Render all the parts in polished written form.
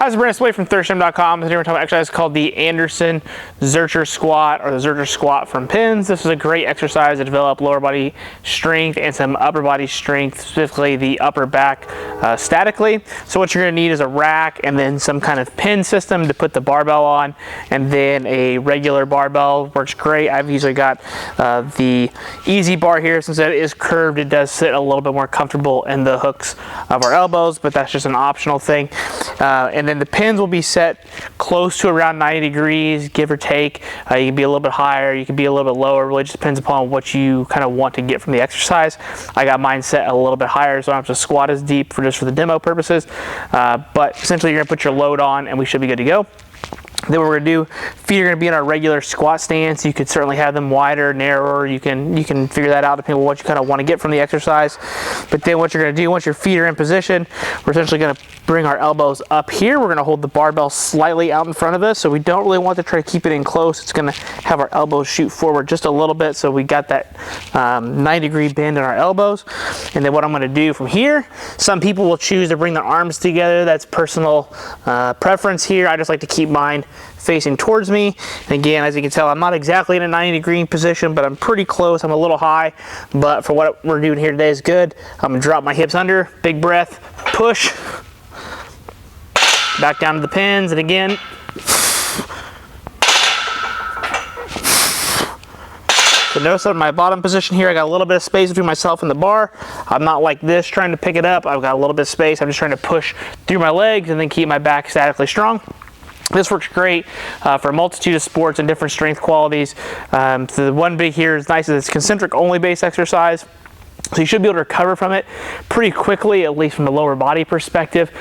Guys, Brandon Sway from ThirstGym.com. Today we're talking about an exercise called the Anderson Zercher squat, or the Zercher squat from pins. This is a great exercise to develop lower body strength and some upper body strength, specifically the upper back statically. So what you're going to need is a rack and then some kind of pin system to put the barbell on, and then a regular barbell works great. I've usually got the easy bar here. Since it is curved, it does sit a little bit more comfortable in the hooks of our elbows, but that's just an optional thing. And then the pins will be set close to around 90 degrees, give or take. You can be a little bit higher, you can be a little bit lower. It really just depends upon what you kind of want to get from the exercise. I got mine set a little bit higher, so I don't have to squat as deep just for the demo purposes. But essentially, you're gonna put your load on, and we should be good to go. Then what we're gonna do, feet are gonna be in our regular squat stance. You could certainly have them wider, narrower. You can figure that out depending on what you kind of want to get from the exercise. But then what you're gonna do, once your feet are in position, we're essentially gonna bring our elbows up here. We're gonna hold the barbell slightly out in front of us, so we don't really want to try to keep it in close. It's gonna have our elbows shoot forward just a little bit, so we got that 90-degree bend in our elbows. And then what I'm gonna do from here, some people will choose to bring their arms together. That's personal preference here. I just like to keep mine facing towards me. And again, as you can tell, I'm not exactly in a 90-degree position, but I'm pretty close. I'm a little high, but for what we're doing here today is good. I'm gonna drop my hips under, big breath, push, back down to the pins, and again, so notice that in my bottom position here, I got a little bit of space between myself and the bar. I'm not like this trying to pick it up. I've got a little bit of space. I'm just trying to push through my legs and then keep my back statically strong. This works great for a multitude of sports and different strength qualities. So the one big here is nice is it's concentric only based exercise. So you should be able to recover from it pretty quickly, at least from a lower body perspective.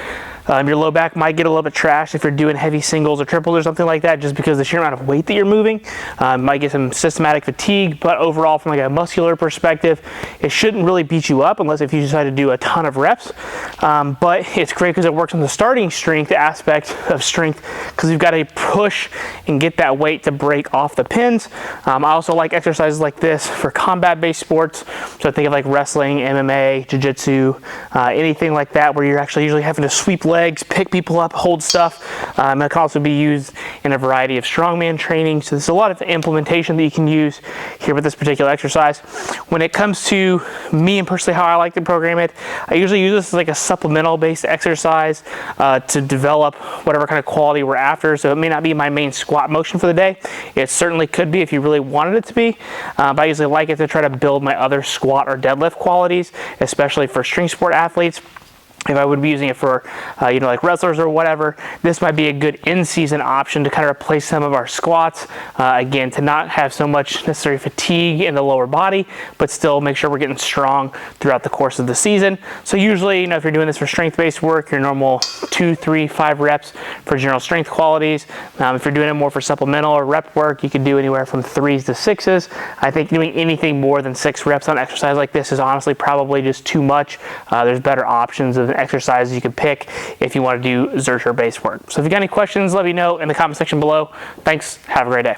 Your low back might get a little bit trashed if you're doing heavy singles or triples or something like that, just because of the sheer amount of weight that you're moving. Might get some systematic fatigue, but overall from like a muscular perspective, it shouldn't really beat you up unless if you decide to do a ton of reps. But it's great because it works on the starting strength aspect of strength, because you've got to push and get that weight to break off the pins. I also like exercises like this for combat-based sports. So think of like wrestling, MMA, jiu-jitsu, anything like that where you're actually usually having to sweep legs, pick people up, hold stuff. It can also be used in a variety of strongman training. So there's a lot of implementation that you can use here with this particular exercise. When it comes to me and personally how I like to program it, I usually use this as like a supplemental based exercise to develop whatever kind of quality we're after. So it may not be my main squat motion for the day. It certainly could be if you really wanted it to be. But I usually like it to try to build my other squat or deadlift qualities, especially for string sport athletes. If I would be using it for, like wrestlers or whatever, this might be a good in-season option to kind of replace some of our squats. Again, to not have so much necessary fatigue in the lower body, but still make sure we're getting strong throughout the course of the season. So usually, if you're doing this for strength-based work, your normal 2, 3, 5 reps for general strength qualities. If you're doing it more for supplemental or rep work, you can do anywhere from 3s to 6s. I think doing anything more than 6 reps on exercise like this is honestly probably just too much. There's better options of exercises you can pick if you want to do Zercher based work. So if you got any questions, let me know in the comment section below. Thanks. Have a great day.